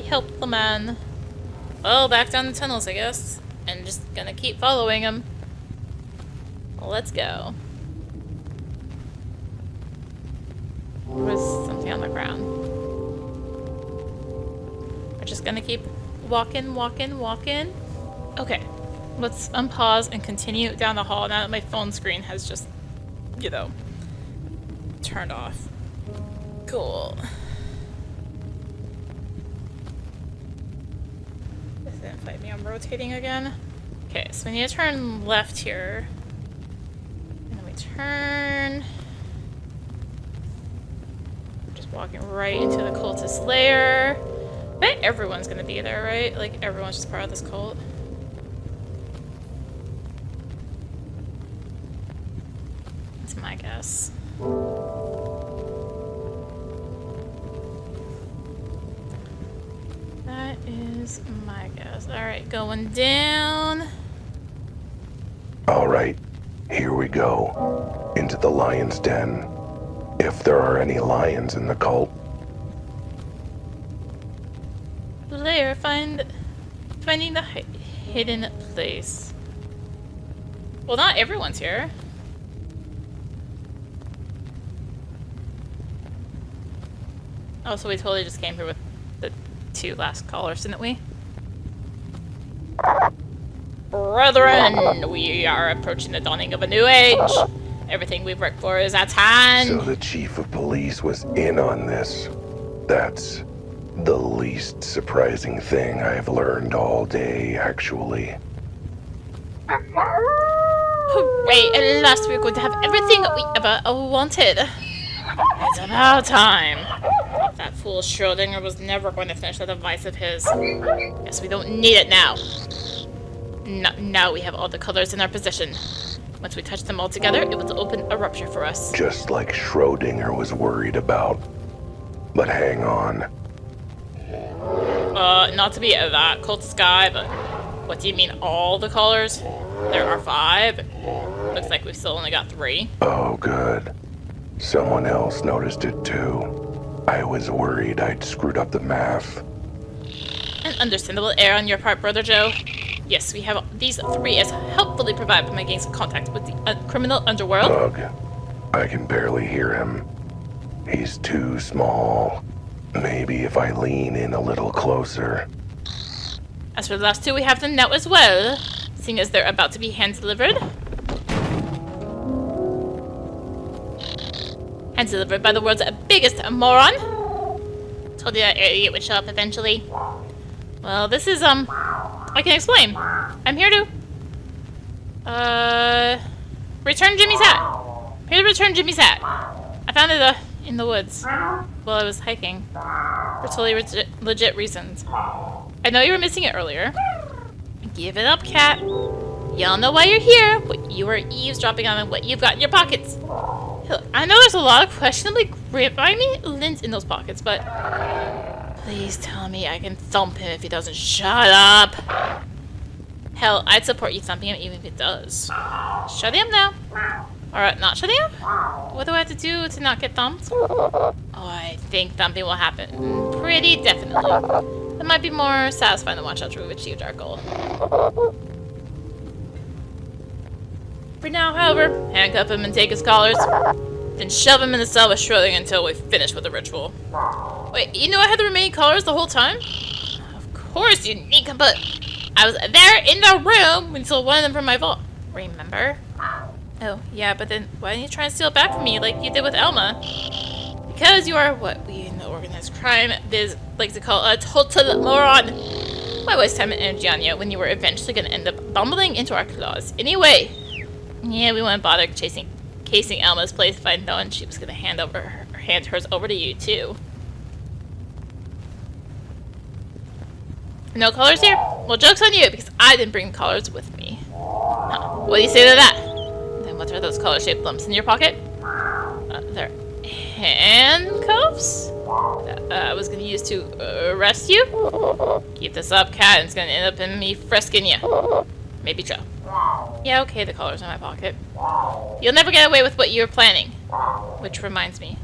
help the man. Well, back down the tunnels, I guess. And just gonna keep following him. Let's go. There's something on the ground. We're just gonna keep walking. Okay. Let's unpause and continue down the hall now that my phone screen has just, you know, turned off. Cool. This didn't fight me. I'm rotating again. Okay, so we need to turn left here. And then we turn. Just walking right into the cultist lair. I bet everyone's gonna be there, right? Like, everyone's just part of this cult. That's my guess. That is my guess. Alright, going down. Alright, here we go. Into the lion's den. If there are any lions in the cult. Lair, finding the hidden place. Well, not everyone's here. Oh, so we totally just came here with the two last callers, didn't we? Brethren, we are approaching the dawning of a new age. Everything we've worked for is at hand. So the chief of police was in on this. That's the least surprising thing I've learned all day, actually. Hooray, at last we're going to have everything we ever wanted. It's about time. That fool Schrodinger was never going to finish that device of his. Guess we don't need it now. Now we have all the colors in our possession. Once we touch them all together, it will open a rupture for us. Just like Schrodinger was worried about. But hang on. Not to be that cultist guy, but what do you mean all the colors? There are 5. Looks like we've still only got 3. Oh, good. Someone else noticed it too. I was worried I'd screwed up the math. An understandable error on your part, Brother Joe. Yes, we have these 3 as helpfully provided by my gains of contact with the criminal underworld. Bug, I can barely hear him. He's too small. Maybe if I lean in a little closer. As for the last 2, we have them now as well, seeing as they're about to be hand-delivered. Hand-delivered by the world's biggest moron. Told you that idiot would show up eventually. Well, this is, I can explain. I'm here to, return Jimmy's hat. Here to return Jimmy's hat. I found it, in the woods while I was hiking. For totally legit reasons. I know you were missing it earlier. Give it up, cat. Y'all know why you're here, what you were eavesdropping on, and what you've got in your pockets. Look, I know there's a lot of questionably grimy lint in those pockets, but please tell me I can thump him if he doesn't shut up. Hell, I'd support you thumping him even if it does. Shut him now. Or not shut him? What do I have to do to not get thumped? Oh, I think thumping will happen. Pretty definitely. It might be more satisfying to watch after we've achieved our goal. For now, however, handcuff him and take his collars. Then shove him in the cell with Schrodinger until we finish with the ritual. Wait, you knew I had the remaining collars the whole time? Of course, you nincompoop. I was there in the room when you stole one of them from my vault. Remember? Oh, yeah, but then why didn't you try and steal it back from me like you did with Elma? Because you are what we in the organized crime biz like to call a total moron. Why waste time and energy on you when you were eventually going to end up bumbling into our claws? Anyway, yeah, we wouldn't bother casing Elma's place if I'd known she was going to hand hers over to you, too. No collars here? Well, joke's on you, because I didn't bring the collars with me. Huh. What do you say to that? Then what are those collar-shaped lumps in your pocket? They're handcuffs? I was going to use to arrest you? Keep this up, cat, and it's going to end up in me frisking you. Maybe so. Yeah, okay, the collar's in my pocket. You'll never get away with what you were planning. Which reminds me.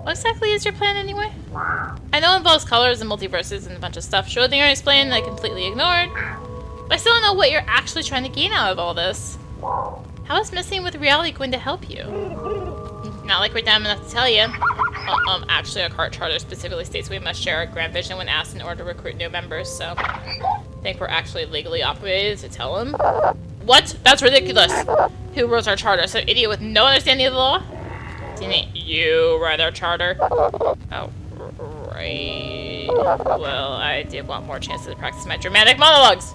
What exactly is your plan anyway? I know it involves colors and multiverses and a bunch of stuff Schrodinger explained that I completely ignored. But I still don't know what you're actually trying to gain out of all this. How is messing with reality going to help you? Not like we're dumb enough to tell you. Actually, our cart charter specifically states we must share our grand vision when asked in order to recruit new members, so I think we're actually legally obligated to tell them. What? That's ridiculous! Who wrote our charter? Some idiot with no understanding of the law? Didn't you write our charter? Oh, right. Well, I did want more chances to practice my dramatic monologues.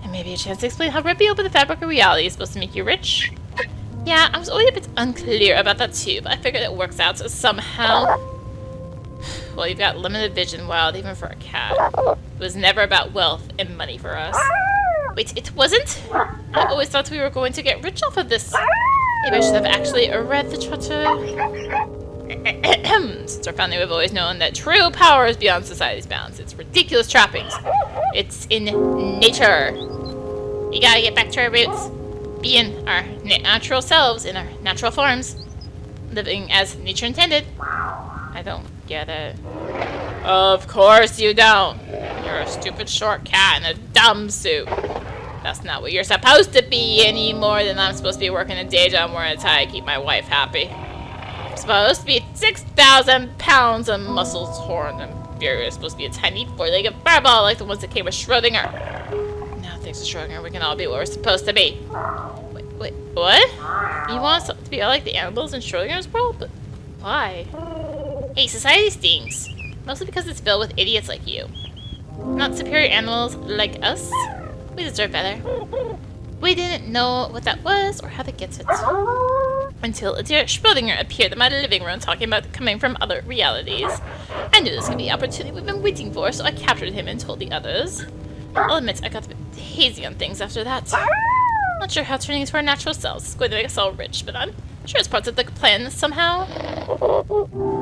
And maybe a chance to explain how ripping open the fabric of reality is supposed to make you rich. Yeah, I was always a bit unclear about that too, but I figured it works out somehow. Well, you've got limited vision, Wilde, even for a cat. It was never about wealth and money for us. Wait, it wasn't? I always thought we were going to get rich off of this. Maybe I should have actually read the charter. Since our family, we've always known that true power is beyond society's bounds. It's ridiculous trappings. It's in nature. You gotta get back to our roots. Being our natural selves in our natural forms. Living as nature intended. I don't get it. Of course you don't. You're a stupid short cat in a dumb suit. That's not what you're supposed to be any more than I'm supposed to be working a day job wearing a tie to keep my wife happy. I'm supposed to be 6,000 pounds of muscles, horn, and you're supposed to be a tiny four-legged fireball like the ones that came with Schrodinger. Now thanks to Schrodinger, we can all be what we're supposed to be. Wait, what? You want us to be all like the animals in Schrodinger's world? But why? Hey, society stinks. Mostly because it's filled with idiots like you. Not superior animals like us. We deserve better. We didn't know what that was or how to get it. Until a dear Schrodinger appeared in my living room talking about coming from other realities. I knew this could be the opportunity we've been waiting for, so I captured him and told the others. I'll admit I got a bit hazy on things after that. Not sure how turning into our natural selves is going to make us all rich, but I'm sure it's part of the plan somehow.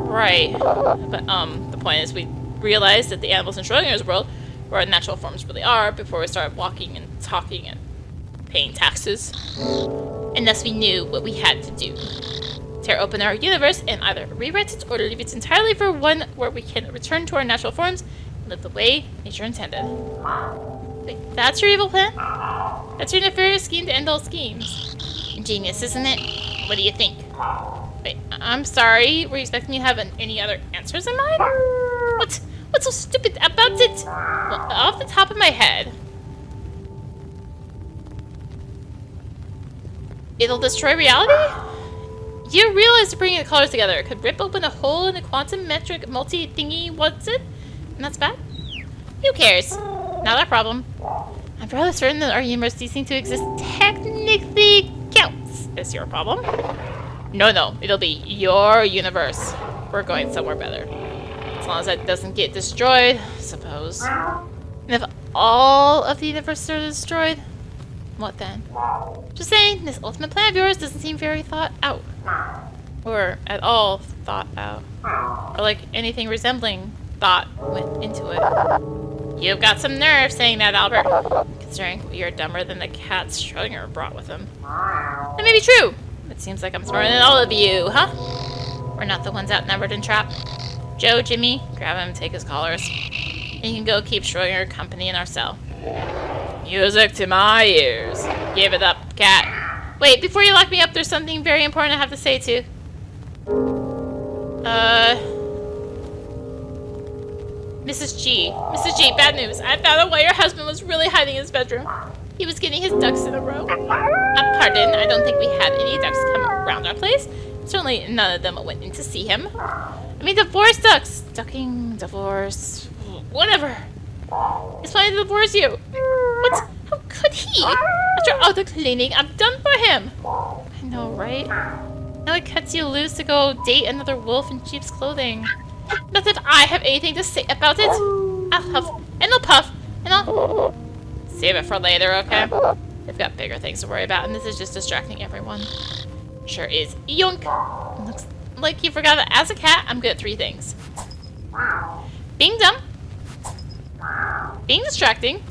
Right. But, the point is we realized that the animals in Schrodinger's world where our natural forms really are before we started walking and talking and paying taxes. And thus we knew what we had to do. Tear open our universe and either rewrite it or leave it entirely for one where we can return to our natural forms and live the way nature intended. Wait, that's your evil plan? That's your nefarious scheme to end all schemes. Ingenious, isn't it? What do you think? Wait, I'm sorry. Were you expecting me to have any other answers in mind? What's so stupid about it? Well, off the top of my head, it'll destroy reality? You realize bringing the colors together could rip open a hole in the quantum metric multi-thingy, what's it? And that's bad? Who cares? Not our problem. I'm fairly certain that our universe ceasing to exist technically counts as your problem. No, it'll be your universe. We're going somewhere better. As long as that doesn't get destroyed, I suppose. And if all of the universes are destroyed, what then? Just saying, this ultimate plan of yours doesn't seem very thought out. Or at all thought out. Or like anything resembling thought went into it. You've got some nerve saying that, Albert. Considering you're dumber than the cats Schrodinger brought with him. That may be true. It seems like I'm smarter than all of you, huh? We're not the ones outnumbered and trapped. Joe, Jimmy, grab him, take his collars. And you can go keep Schrodinger company in our cell. Music to my ears. Give it up, cat. Wait, before you lock me up, there's something very important I have to say too. Mrs. G, bad news. I found out why your husband was really hiding in his bedroom. He was getting his ducks in a row. Pardon, I don't think we had any ducks come around our place. Certainly none of them went in to see him. I mean, divorce ducks. Ducking, divorce, whatever. He's planning to divorce you. What? How could he? After all the cleaning I've done for him. I know, right? Now it cuts you loose to go date another wolf in sheep's clothing. Not if I have anything to say about it. I'll huff and I'll puff and I'll... Save it for later, okay? They've got bigger things to worry about, and this is just distracting everyone. Sure is. Yoink! Looks like you forgot that as a cat, I'm good at 3 things. Being dumb. Being distracting.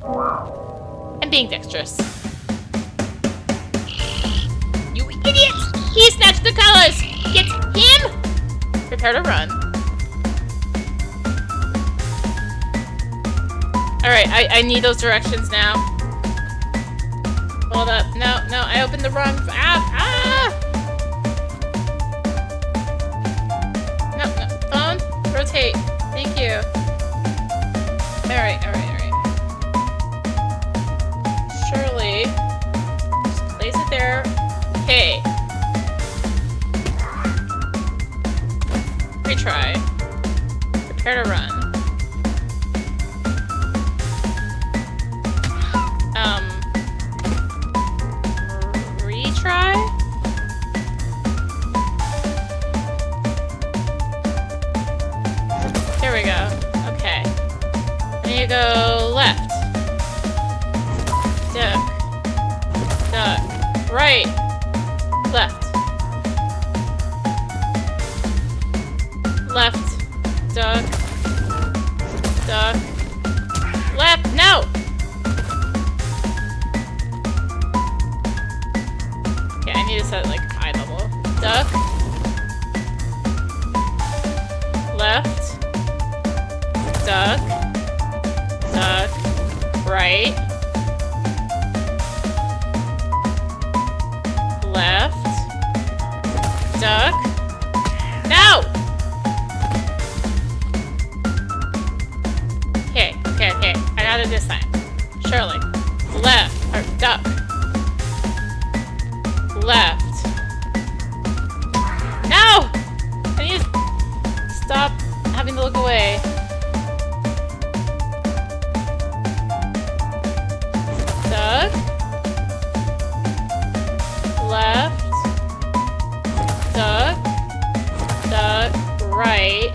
And being dexterous. You idiot! He snatched the colors! Get him! Prepare to run. Alright, I need those directions now. Hold up. No, I opened the wrong... No, phone, rotate. Thank you. Alright. Surely. Just place it there. Okay. Retry. Prepare to run. Retry? There we go. Okay. Then you go left. Duck. Right. Left. Left. Duck. Left. No! Okay, I need to set like eye level. Duck. Left. Duck. Right. Left. Duck. No! Okay. I got it this time. Surely. Left. Or duck. Left. No! I need to stop having to look away. Duck. Left. Duck. Right.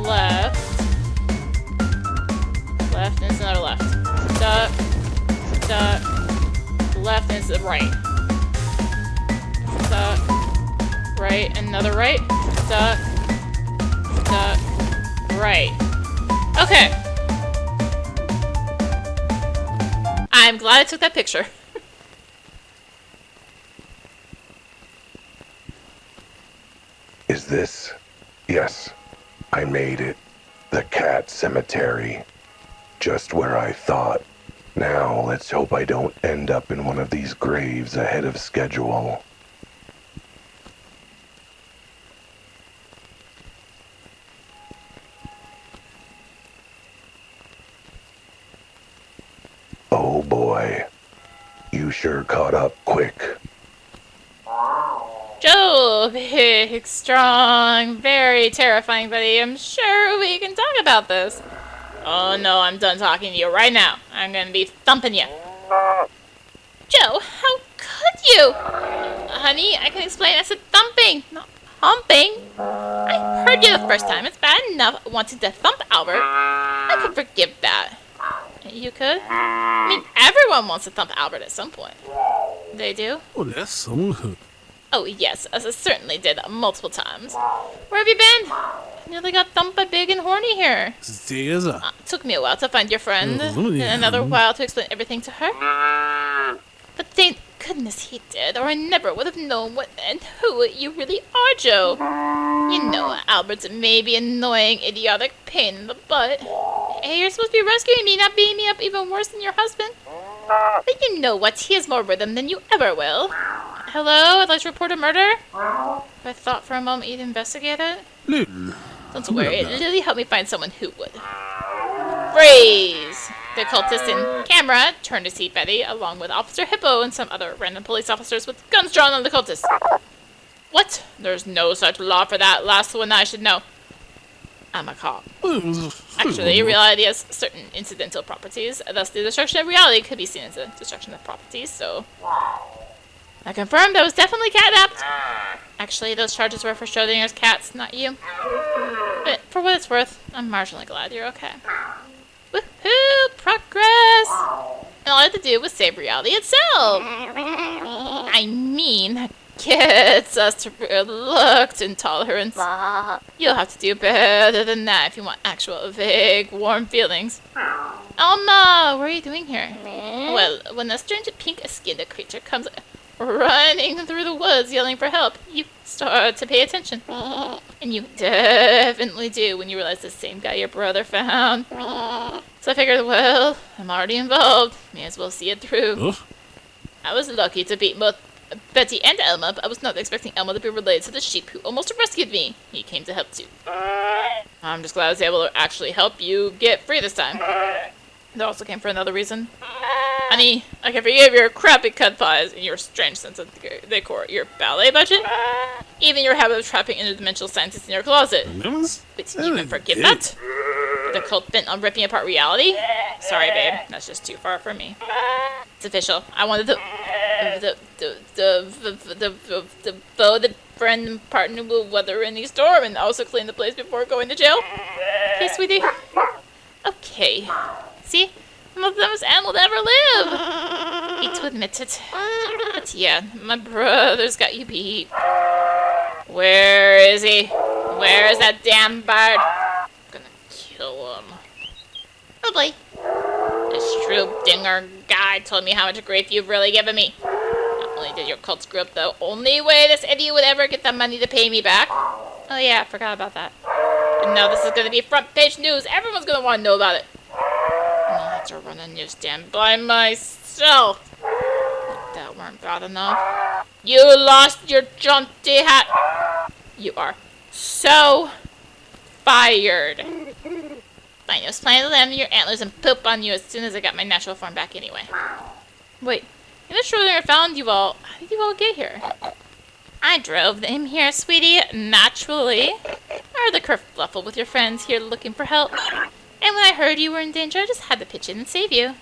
Left. Left, and it's another left. Duck. Left, and it's a right. Duck. Right, another right. Duck. Right. Okay. I'm glad I took that picture. Is this? Yes, I made it. The cat cemetery. Just where I thought. Now, let's hope I don't end up in one of these graves ahead of schedule. Oh boy. You sure caught up quick. Joe, big, strong, very terrifying, buddy. I'm sure we can talk about this. Oh no, I'm done talking to you right now. I'm gonna be thumping you. Joe, how could you? Honey, I can explain. I said thumping, not humping. I heard you the first time. It's bad enough wanting to thump Albert. I could forgive that. You could? I mean, everyone wants to thump Albert at some point. They do? Oh, that's some. Oh, yes, as I certainly did multiple times. Where have you been? I nearly got thumped by Big and Horny here. Took me a while to find your friend, and another while to explain everything to her. But thank goodness he did, or I never would have known what and who you really are, Joe. You know, Albert's maybe annoying, idiotic pain in the butt. Hey, you're supposed to be rescuing me, not beating me up even worse than your husband. But you know what? He has more rhythm than you ever will. Hello? I'd like to report a murder? I thought for a moment you'd investigate it. Don't worry, Lily helped me find someone who would. Freeze! The cultist in camera turned to see Betty, along with Officer Hippo and some other random police officers with guns drawn on the cultist. What? There's no such law for that. Last one I should know. I'm a cop. Actually, reality has certain incidental properties, thus the destruction of reality could be seen as a destruction of properties, so... I confirm that was definitely catnapped. Actually, those charges were for Schrodinger's cats, not you. But for what it's worth, I'm marginally glad you're okay. Woohoo! Progress! And all I had to do was save reality itself. I mean, that gets us to reluctant intolerance. You'll have to do better than that if you want actual vague, warm feelings. Alma, what are you doing here? Well, when a strange pink-skinned creature comes running through the woods yelling for help, you start to pay attention. And you definitely do when you realize the same guy your brother found. So I figured, well, I'm already involved. May as well see it through. I was lucky to beat both Betty and Elma, but I was not expecting Elma to be related to the sheep who almost rescued me. He came to help too. I'm just glad I was able to actually help you get free this time. It also came for another reason. Honey, I can forgive your crappy cut pies and your strange sense of decor, your ballet budget, even your habit of trapping interdimensional scientists in your closet. But you can forgive that? The cult bent on ripping apart reality? Sorry, babe. That's just too far for me. It's official. I wanted the bow that friend and partner will weather any storm and also clean the place before going to jail. Okay, sweetie. Okay. See? I'm the dumbest animal to ever live. Hate to admit it. But yeah, my brother's got you beat. Where is he? Where is that damn bird? I'm gonna kill him. Oh boy. This Dinger guy told me how much grief you've really given me. Not only did your cult screw up the only way this idiot would ever get the money to pay me back. Oh yeah, I forgot about that. And now this is gonna be front page news. Everyone's gonna want to know about it. And I'll have to run a newsstand by myself. If that weren't bad enough. You lost your jaunty hat. You are so fired. Fine, I was planning to land on your antlers and poop on you as soon as I got my natural form back anyway. Wait, in the Schrodinger found you all. How did you all get here? I drove them here, sweetie, naturally. I heard the kerfluffle with your friends here looking for help. And when I heard you were in danger, I just had to pitch in and save you.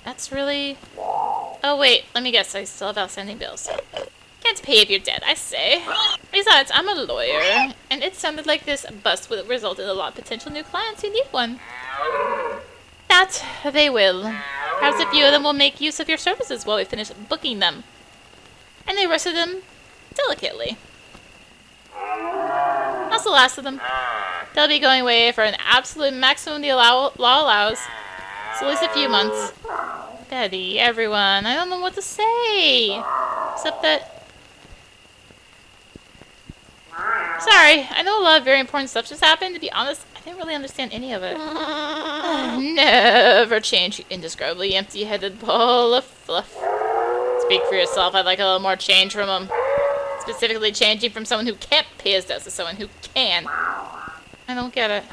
That's really... Oh wait, let me guess, I still have outstanding bills. Can't pay if you're dead, I say. Besides, I'm a lawyer, and it sounded like this bust would result in a lot of potential new clients who need one. That they will. Perhaps a few of them will make use of your services while we finish booking them. And the rest of them, delicately. That's the last of them. They'll be going away for an absolute maximum the law allows. So at least a few months. Betty, everyone, I don't know what to say. Except that... Sorry, I know a lot of very important stuff just happened. To be honest, I didn't really understand any of it. Never change, you indescribably empty-headed ball of fluff. Speak for yourself, I'd like a little more change from him. Specifically changing from someone who can't pay his debts to someone who can. I don't get it.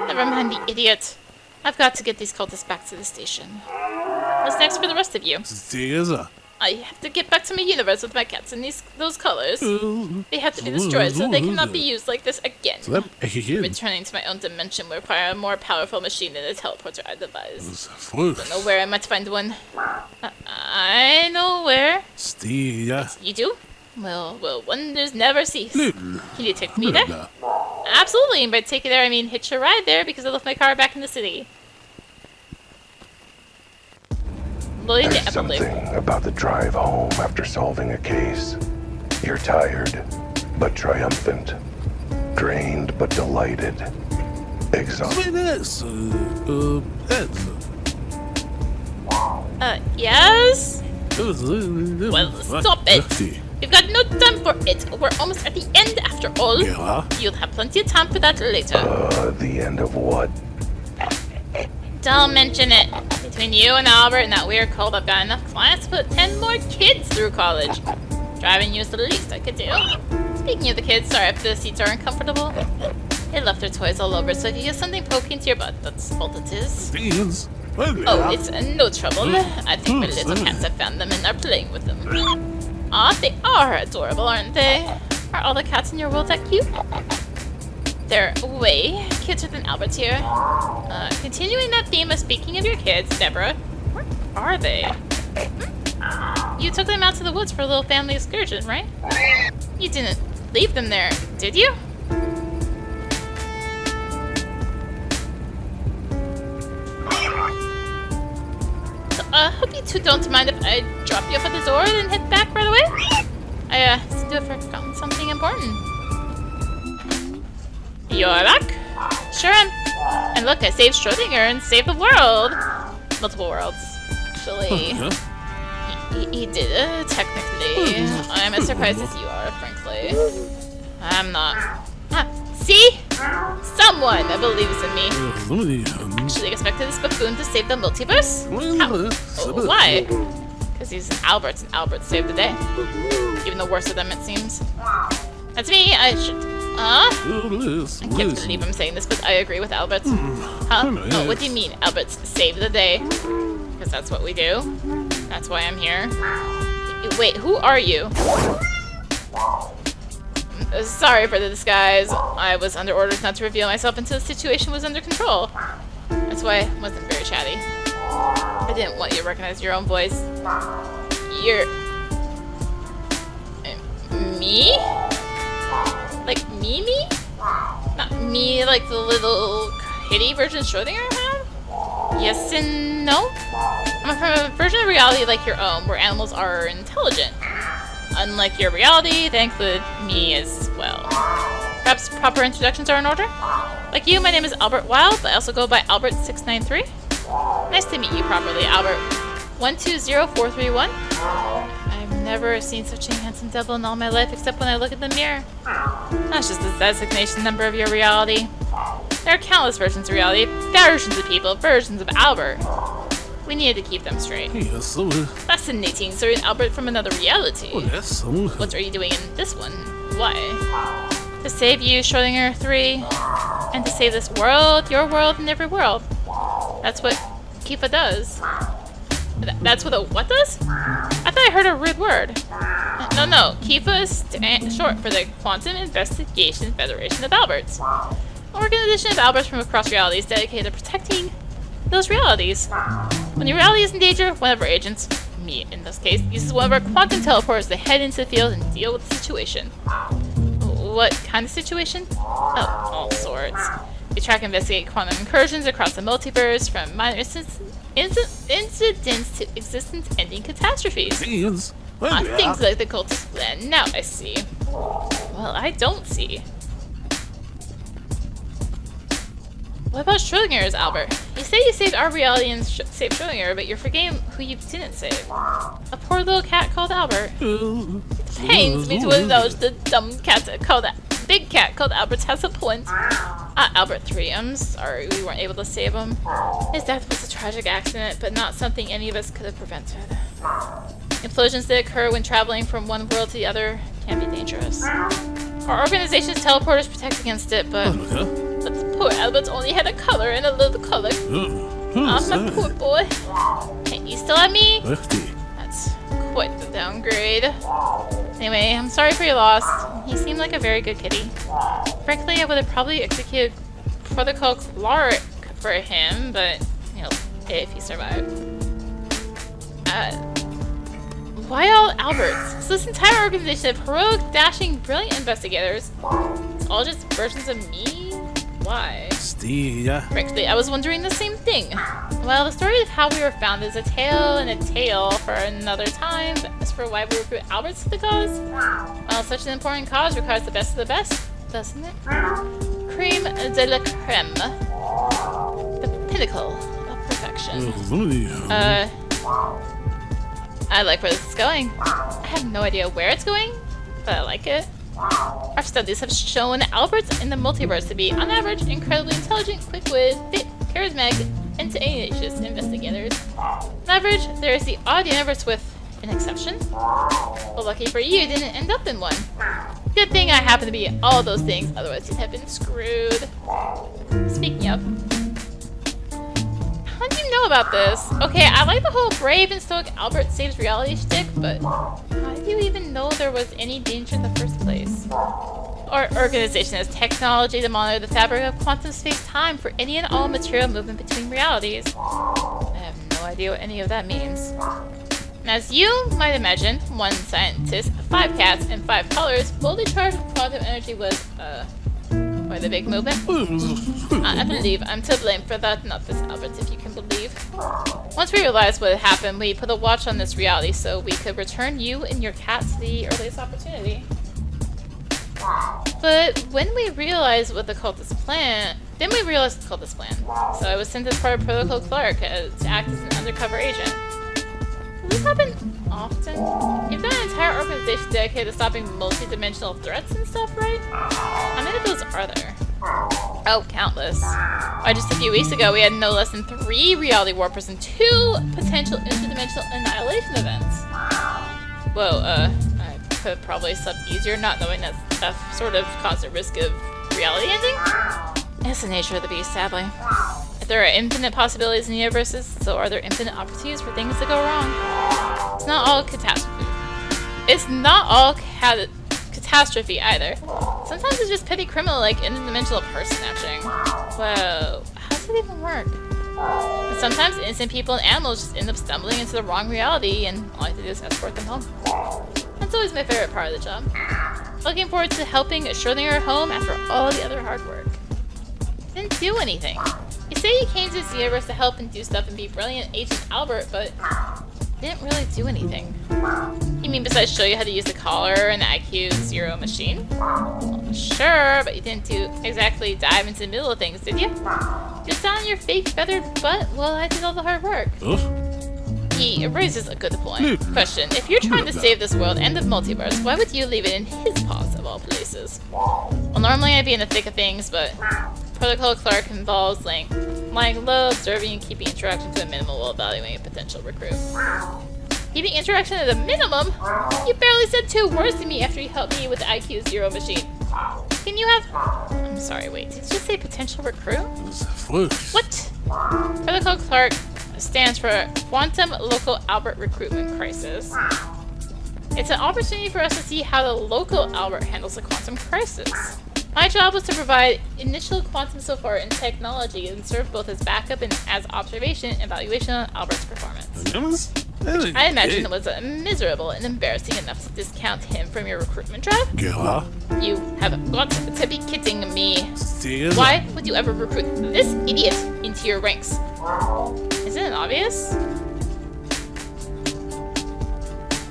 Never mind the idiot. I've got to get these cultists back to the station. What's next for the rest of you? I have to get back to my universe with my cats in those colors. They have to be destroyed so they cannot be used like this again. Returning to my own dimension will require a more powerful machine than the teleporter I devised. Don't know where I might find one. I know where. You do? Well, wonders never cease. Can you take me there? Absolutely, and by take you there I mean hitch a ride there because I left my car back in the city. There's something about the drive home after solving a case. You're tired, but triumphant. Drained, but delighted. Exhausted. Yes? Well, stop it. We've got no time for it. We're almost at the end after all. Yeah. You'll have plenty of time for that later. The end of what? Don't mention it. Between you and Albert and that weird cult, I've got enough clients to put 10 more kids through college. Driving you is the least I could do. Speaking of the kids, sorry if the seats are uncomfortable. They left their toys all over, so if you get something poking into your butt, that's all it is. Oh, it's no trouble. I think my little cats have found them and are playing with them. Aw, they are adorable, aren't they? Are all the cats in your world that cute? They're way cuter than Albert's here. Continuing that theme of speaking of your kids, Deborah, where are they? You took them out to the woods for a little family excursion, right? You didn't leave them there, did you? So, hope you two don't mind if I drop you off at the door and head back right away? I seem to have forgotten something important. You're back? Sure am. And look, I saved Schrodinger and saved the world. Multiple worlds, actually. He did, technically. I'm as surprised as you are, frankly. I'm not. See? Someone that believes in me. Actually expected this buffoon to save the multiverse? How? Why? Because he's an Albert, and Albert saved the day. Even the worst of them, it seems. That's me, I should... I can't believe I'm saying this, but I agree with Albert. Huh? Oh, what do you mean, Albert saved the day? Because that's what we do. That's why I'm here. Wait, who are you? Sorry for the disguise. I was under orders not to reveal myself until the situation was under control. That's why I wasn't very chatty. I didn't want you to recognize your own voice. You're... me? Like me? Not me like the little kitty version Schrodinger had? Yes and no? I'm from a version of reality like your own, where animals are intelligent. Unlike your reality, they include me as well. Perhaps proper introductions are in order? Like you, my name is Albert Wilde, but I also go by Albert693. Nice to meet you properly, Albert. 120431. I've never seen such a handsome devil in all my life except when I look in the mirror. That's just the designation number of your reality. There are countless versions of reality, versions of people, versions of Albert. We needed to keep them straight. Fascinating, so you're an Albert from another reality. What are you doing in this one? Why? To save you, Schrodinger 3, and to save this world, your world, and every world. That's what Kifa does. That's what a what does? I thought I heard a rude word. No. Kifa is short for the Quantum Investigation Federation of Alberts. An organization of Alberts from across realities dedicated to protecting those realities. When your reality is in danger, one of our agents, me in this case, uses one of our quantum teleporters to head into the field and deal with the situation. What kind of situation? Oh, all sorts. We track and investigate quantum incursions across the multiverse, from minor incidents to existence-ending catastrophes. Things like the cultist plan. Now I see. Well, I don't see. What about Schrodinger's, Albert? You say you saved our reality and saved Schrodinger, but you're forgetting who you didn't save. A poor little cat called Albert. It pains me to acknowledge the dumb cat called big cat called Albert has a point. Albert 3, I'm sorry we weren't able to save him. His death was a tragic accident, but not something any of us could have prevented. Implosions that occur when traveling from one world to the other can be dangerous. Our organization's teleporters protect against it, but the poor Albert only had a color and a little color. My poor boy. Can't you still have me? That's quite the downgrade. Anyway, I'm sorry for your loss. He seemed like a very good kitty. Frankly, I would have probably executed Protocol Lurkit for him, but, you know, if he survived. Why all Alberts? So this entire organization of heroic, dashing, brilliant investigators, it's all just versions of me? Why? Frankly, I was wondering the same thing. Well, the story of how we were found is a tale for another time. But as for why we recruit Alberts to the cause, well, such an important cause requires the best of the best, doesn't it? Creme de la creme. The pinnacle of perfection. I like where this is going. I have no idea where it's going, but I like it. Our studies have shown Alberts in the multiverse to be, on average, incredibly intelligent, quick-witted, fit, charismatic, and tenacious investigators. On average, there is the odd universe with an exception. Well, lucky for you, didn't end up in one. Good thing I happen to be all those things, otherwise you'd have been screwed. Speaking of, how do you know about this? Okay, I like the whole brave and stoic Albert saves reality shtick, but how do you even know there was any danger in the first place? Our organization has technology to monitor the fabric of quantum space-time for any and all material movement between realities. I have no idea what any of that means. As you might imagine, one scientist, 5 cats, and 5 colors fully charged with quantum energy was, quite a big movement. I believe I'm to blame for that, not this Albert, if you can believe. Once we realized what had happened, we put a watch on this reality so we could return you and your cat to the earliest opportunity. But when we realized what the cultist plan, so I was sent as part of Protocol Clark to act as an undercover agent. Did this happen often? You've got an entire organization dedicated to stopping multi-dimensional threats and stuff, right? How many of those are there? Oh, countless. Why, just a few weeks ago, we had no less than 3 reality warpers and 2 potential interdimensional annihilation events. Whoa, I could have probably slept easier not knowing that stuff sort of caused a risk of reality ending? It's the nature of the beast, sadly. If there are infinite possibilities in universes, so are there infinite opportunities for things to go wrong. It's not all catastrophe. It's not all catastrophe either. Sometimes it's just petty criminal like interdimensional purse snatching. Whoa, how does it even work? And sometimes innocent people and animals just end up stumbling into the wrong reality and all I have to do is escort them home. That's always my favorite part of the job. Looking forward to helping Schrodinger home after all the other hard work. Didn't do anything. You say you came to this universe to help and do stuff and be brilliant Agent Albert, but didn't really do anything. You mean besides show you how to use the collar and the IQ 0 machine? Well, sure, but you didn't exactly dive into the middle of things, did you? You sat on your fake feathered butt while I did all the hard work. He raises a good point. Question, if you're trying to save this world and the multiverse, why would you leave it in his paws of all places? Well, normally I'd be in the thick of things, but Protocol Clerk involves lying low, observing, and keeping interaction to a minimum while evaluating a potential recruit. Keeping interaction at a minimum? You barely said 2 words to me after you helped me with the IQ 0 machine. Can you have... I'm sorry, wait, did you just say potential recruit? What? Protocol Clerk stands for Quantum Local Albert Recruitment Crisis. It's an opportunity for us to see how the local Albert handles the quantum crisis. My job was to provide initial quantum so far in technology and serve both as backup and as observation and evaluation on Albert's performance. I imagine it was miserable and embarrassing enough to discount him from your recruitment drive. You have got to be kidding me. Why would you ever recruit this idiot into your ranks? Isn't it obvious?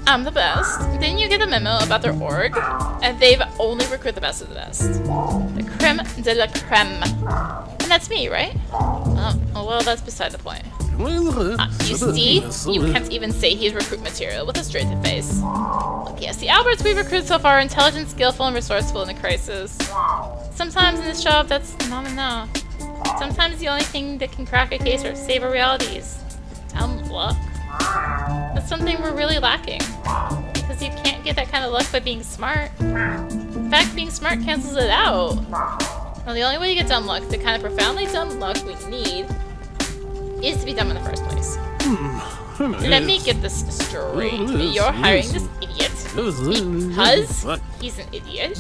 I'm the best. Didn't you get a memo about their org? And they've only recruited the best of the best. The creme de la creme. And that's me, right? Oh, well, that's beside the point. You see? You can't even say he's recruit material with a straight face. Look, yes, the Alberts we've recruited so far are intelligent, skillful, and resourceful in a crisis. Sometimes in this job, that's not enough. Sometimes the only thing that can crack a case or save a reality is dumb luck. That's something we're really lacking. Because you can't get that kind of luck by being smart. In fact, being smart cancels it out. Well, the only way to get dumb luck, the kind of profoundly dumb luck we need, is to be dumb in the first place. Let me get this straight. You're hiring this idiot because he's an idiot,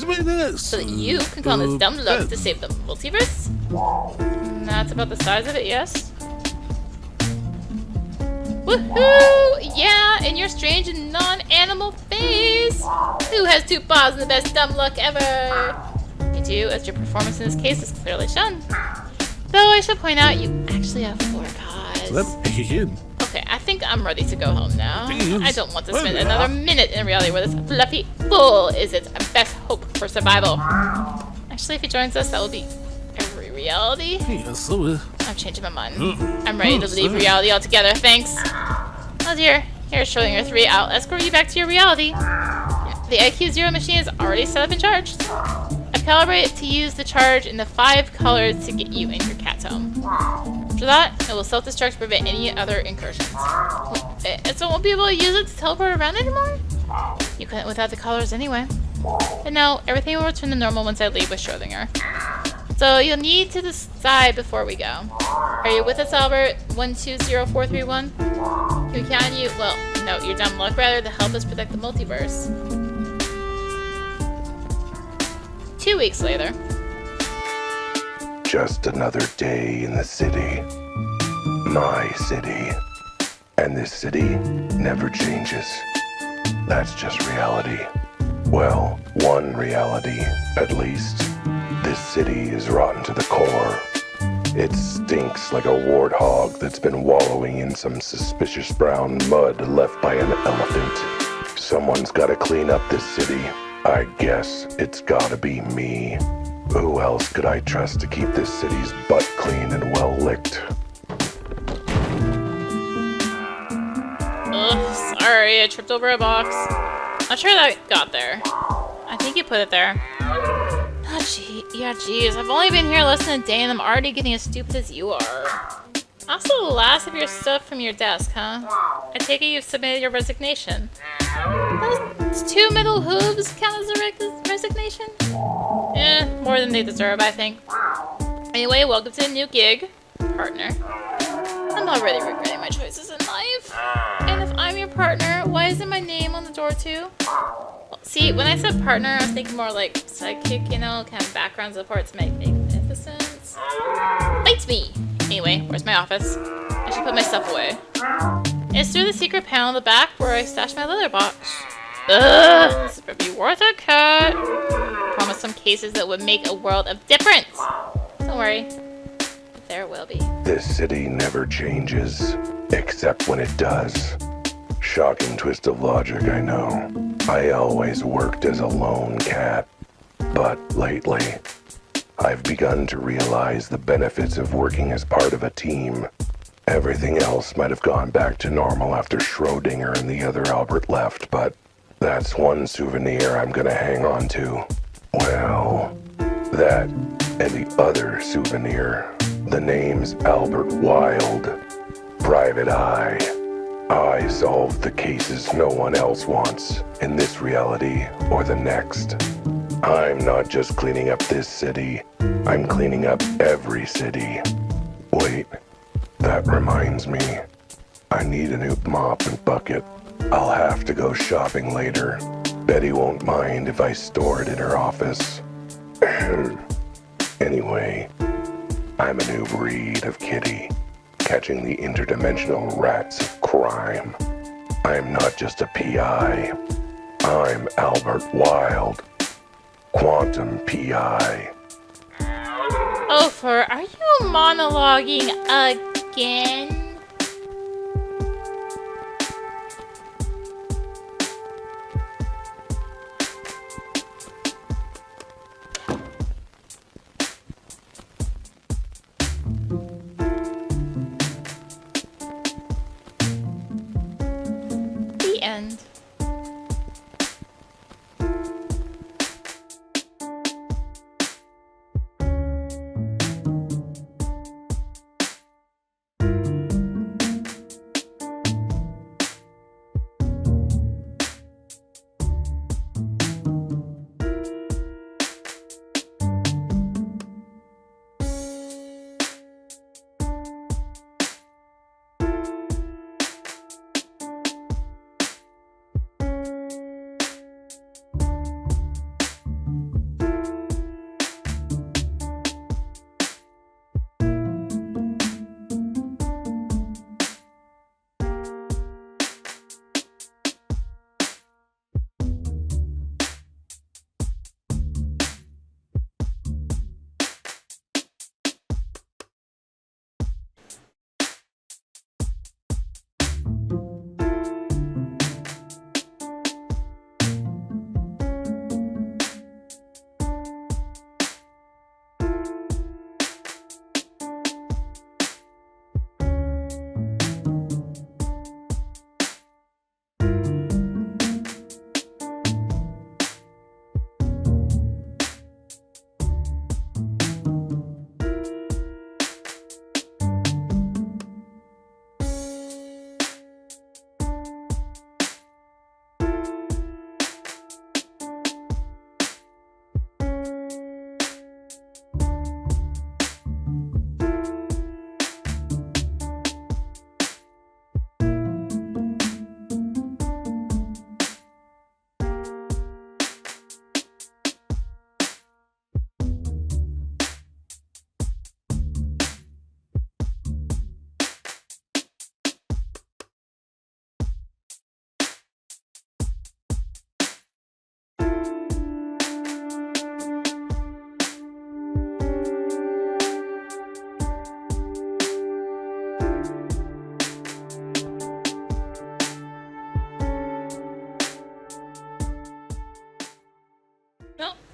so that you can call this dumb luck to save the multiverse? That's about the size of it, yes? Woohoo! Yeah, in your strange and non-animal face! Who has 2 paws and the best dumb luck ever? You do, as your performance in this case is clearly shown. Though I should point out, you actually have 4 paws. Okay, I think I'm ready to go home now. I don't want to spend another minute in reality where this fluffy fool is its best hope for survival. Actually, if he joins us, that will be every reality. I'm changing my mind. I'm ready to leave reality altogether, thanks. Oh dear, here's Schrodinger 3. I'll escort you back to your reality. The IQ 0 machine is already set up and charged. I've calibrated to use the charge in the 5 colors to get you and your cat's home. After that, it will self-destruct to prevent any other incursions. So I won't be able to use it to teleport around anymore? You couldn't without the colors anyway. But no, everything will return to normal once I leave with Schrodinger. So you'll need to decide before we go. Are you with us, Albert? 120431? Can we count on you? Well, no, your dumb luck rather, to help us protect the multiverse. 2 weeks later. Just another day in the city. My city. And this city never changes. That's just reality. Well, one reality, at least. This city is rotten to the core. It stinks like a warthog that's been wallowing in some suspicious brown mud left by an elephant. Someone's gotta clean up this city. I guess it's gotta be me. Who else could I trust to keep this city's butt clean and well licked? Ugh, Sorry, I tripped over a box. Not sure that got there. I think you put it there. Oh, gee. Yeah, geez. I've only been here less than a day and I'm already getting as stupid as you are. Also, the last of your stuff from your desk, huh? I take it you've submitted your resignation. Those 2 middle hooves count as a resignation? Eh, more than they deserve, I think. Anyway, welcome to the new gig, partner. I'm already regretting my choices in life. And if I'm your partner, why isn't my name on the door too? Well, see, when I said partner, I was thinking more like sidekick, you know, kind of background support to make magnificence. Bites me! Anyway, where's my office? I should put my stuff away. It's through the secret panel in the back where I stashed my leather box. Ugh, this would be worth a cut. Promise some cases that would make a world of difference. Don't worry, there will be. This city never changes, except when it does. Shocking twist of logic, I know. I always worked as a lone cat, but lately, I've begun to realize the benefits of working as part of a team. Everything else might have gone back to normal after Schrodinger and the other Albert left, but that's one souvenir I'm gonna hang on to. Well, that and the other souvenir. The name's Albert Wilde. Private Eye. I solve the cases no one else wants, in this reality or the next. I'm not just cleaning up this city, I'm cleaning up every city. Wait, that reminds me. I need a new mop and bucket. I'll have to go shopping later. Betty won't mind if I store it in her office. Anyway, I'm a new breed of kitty, catching the interdimensional rats of crime. I'm not just a PI. I'm Albert Wilde. Quantum PI. Ofer, are you monologuing again? The end.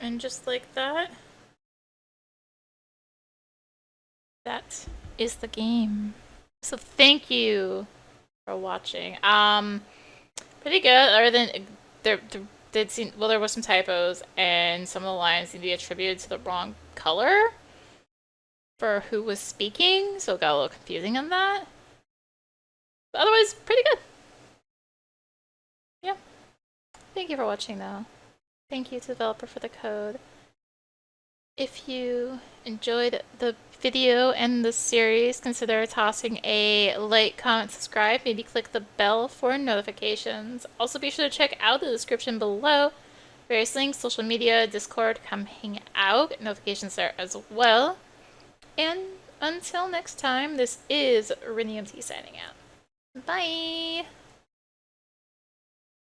And just like that, that is the game. So thank you for watching. Pretty good, other than there did seem, well, there was some typos, and some of the lines seemed to be attributed to the wrong color for who was speaking, so it got a little confusing on that. But otherwise, pretty good. Yeah. Thank you for watching, though. Thank you to the developer for the code. If you enjoyed the video and the series, consider tossing a like, comment, subscribe, maybe click the bell for notifications. Also be sure to check out the description below. Various links, social media, Discord, come hang out. Notifications there as well. And until next time, this is rinimt signing out. Bye!